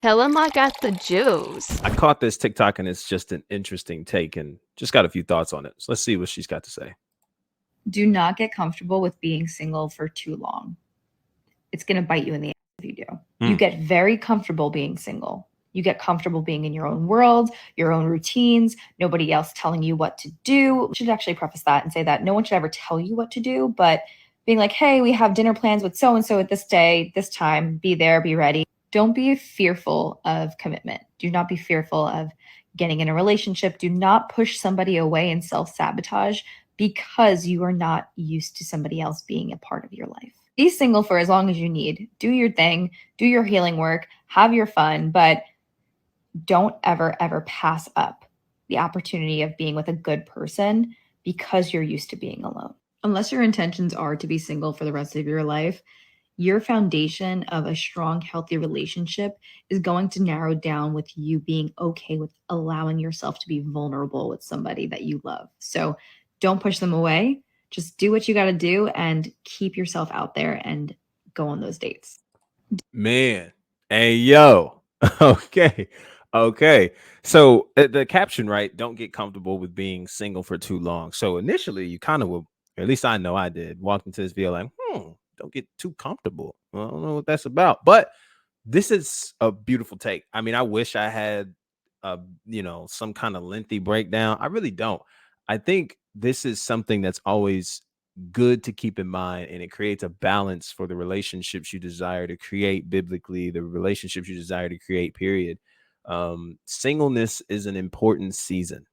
Tell him I got the juice. I caught this TikTok and it's just an interesting take and just got a few thoughts on it. So let's see what she's got to say. Do not get comfortable with being single for too long. It's going to bite you in the ass if you do. You get very comfortable being single. You get comfortable being in your own world, your own routines, nobody else telling you what to do. I should actually preface that and say that no one should ever tell you what to do, but being like, hey, we have dinner plans with so and so at this day, this time, be there, be ready. Don't be fearful of commitment. Do not be fearful of getting in a relationship. Do not push somebody away and self sabotage because you are not used to somebody else being a part of your life. Be single for as long as you need. Do your thing, do your healing work, have your fun, but don't ever pass up the opportunity of being with a good person because you're used to being alone. Unless your intentions are to be single for the rest of your life, your foundation of a strong, healthy relationship is going to narrow down with you being okay with allowing yourself to be vulnerable with somebody that you love. So don't push them away. Just do what you got to do and keep yourself out there and go on those dates. Man, hey yo. Okay. Okay. So the caption, right? Don't get comfortable with being single for too long. So initially, you kind of will, at least I know I did, walk into this video like, don't get too comfortable. Well, I don't know what that's about. But this is a beautiful take. I mean, I wish I had some kind of lengthy breakdown. I really don't. I think this is something that's always good to keep in mind, and it creates a balance for the relationships you desire to create biblically, the relationships you desire to create, period. Singleness is an important season.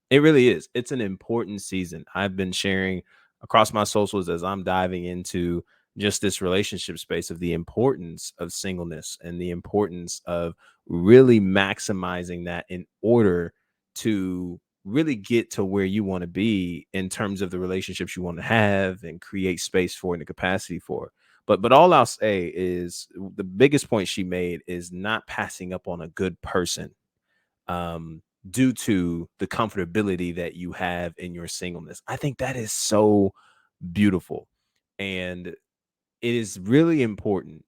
It really is. It's an important season. I've been sharing across my socials as I'm diving into just this relationship space of the importance of singleness and the importance of really maximizing that in order to really get to where you want to be in terms of the relationships you want to have and create space for and the capacity for. But all I'll say is the biggest point she made is not passing up on a good person. Due to the comfortability that you have in your singleness. I think that is so beautiful. And it is really important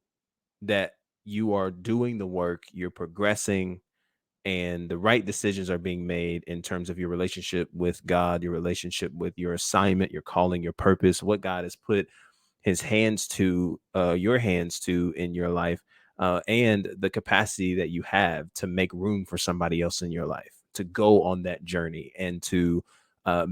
that you are doing the work, you're progressing, and the right decisions are being made in terms of your relationship with God, your relationship with your assignment, your calling, your purpose, what God has put his hands to, your hands to in your life, and the capacity that you have to make room for somebody else in your life to go on that journey and to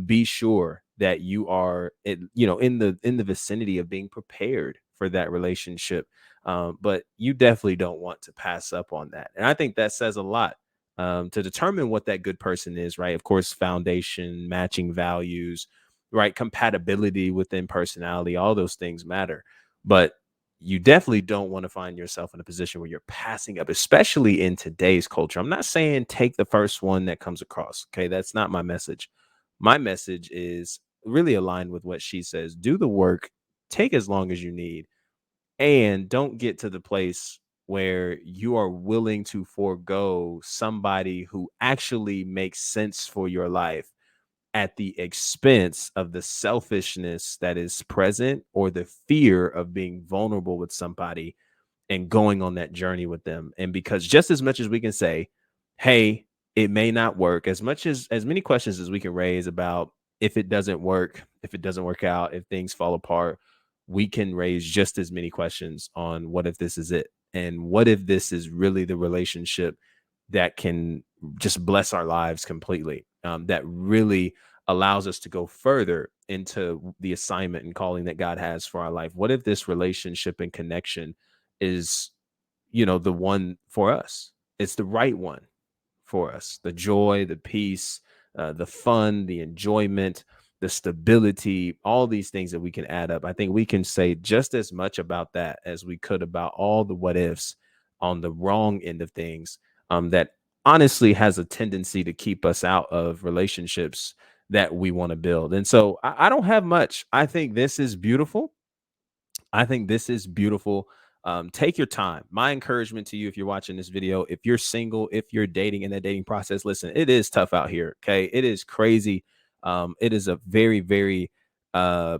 be sure that you are, in the vicinity of being prepared for that relationship. But you definitely don't want to pass up on that, and I think that says a lot. To determine what that good person is, right? Of course, foundation, matching values, right? Compatibility within personality, all those things matter. But you definitely don't want to find yourself in a position where you're passing up, especially in today's culture. I'm not saying take the first one that comes across. Okay. That's not my message. My message is really aligned with what she says. Do the work, take as long as you need, and don't get to the place where you are willing to forego somebody who actually makes sense for your life at the expense of the selfishness that is present or the fear of being vulnerable with somebody and going on that journey with them. And because just as much as we can say, hey, it may not work, as many questions as we can raise about if it doesn't work, if it doesn't work out, if things fall apart, we can raise just as many questions on what if this is it? And what if this is really the relationship that can just bless our lives completely, that really allows us to go further into the assignment and calling that God has for our life? What if this relationship and connection is, the one for us? It's the right one for us. The joy, the peace, the fun, the enjoyment, the stability, all these things that we can add up. I think we can say just as much about that as we could about all the what ifs on the wrong end of things, that honestly has a tendency to keep us out of relationships that we want to build. And so I don't have much. I think this is beautiful. I think this is beautiful. Take your time. My encouragement to you, if you're watching this video, if you're single, if you're dating in that dating process, listen, it is tough out here. Okay. It is crazy. It is a very, very uh,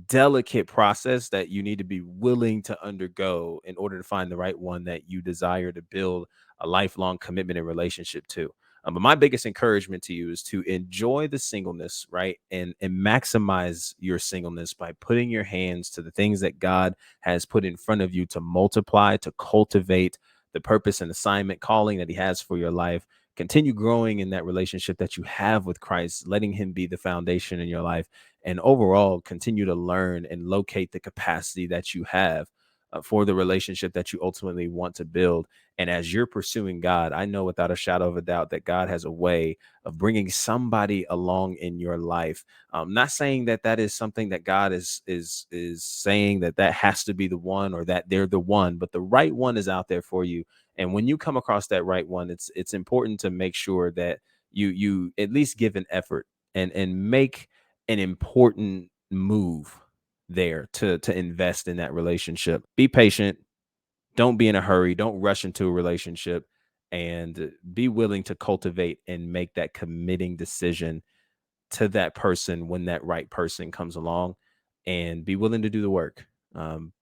delicate process that you need to be willing to undergo in order to find the right one that you desire to build a lifelong commitment and relationship to. But my biggest encouragement to you is to enjoy the singleness, right? And maximize your singleness by putting your hands to the things that God has put in front of you to multiply, to cultivate the purpose and assignment calling that he has for your life. Continue growing in that relationship that you have with Christ, letting him be the foundation in your life. And overall, continue to learn and locate the capacity that you have for the relationship that you ultimately want to build. And as you're pursuing God, I know without a shadow of a doubt that God has a way of bringing somebody along in your life. Not saying that that is something that God is saying that that has to be the one or that they're the one, but the right one is out there for you. And when you come across that right one, it's important to make sure that you at least give an effort and make an important move there to invest in that relationship. Be patient. Don't be in a hurry. Don't rush into a relationship, and be willing to cultivate and make that committing decision to that person when that right person comes along, and be willing to do the work. And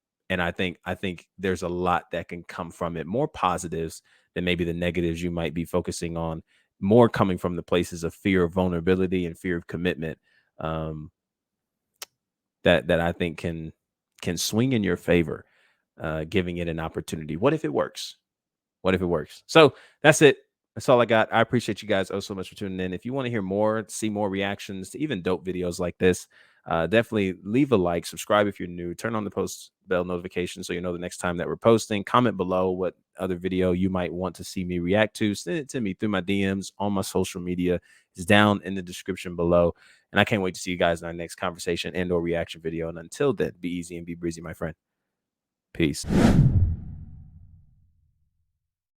I think there's a lot that can come from it, more positives than maybe the negatives you might be focusing on, more coming from the places of fear of vulnerability and fear of commitment. Um, that I think can swing in your favor, giving it an opportunity. What if it works? What if it works? So that's it. That's all I got. I appreciate you guys so much for tuning in. If you want to hear more, see more reactions to even dope videos like this, definitely leave a like, subscribe if you're new, turn on the post bell notification so you know the next time that we're posting. Comment below what other video you might want to see me react to. Send it to me through my DMs on my social media. It's down in the description below. And I can't wait to see you guys in our next conversation and or reaction video. And until then, be easy and be breezy, my friend. Peace.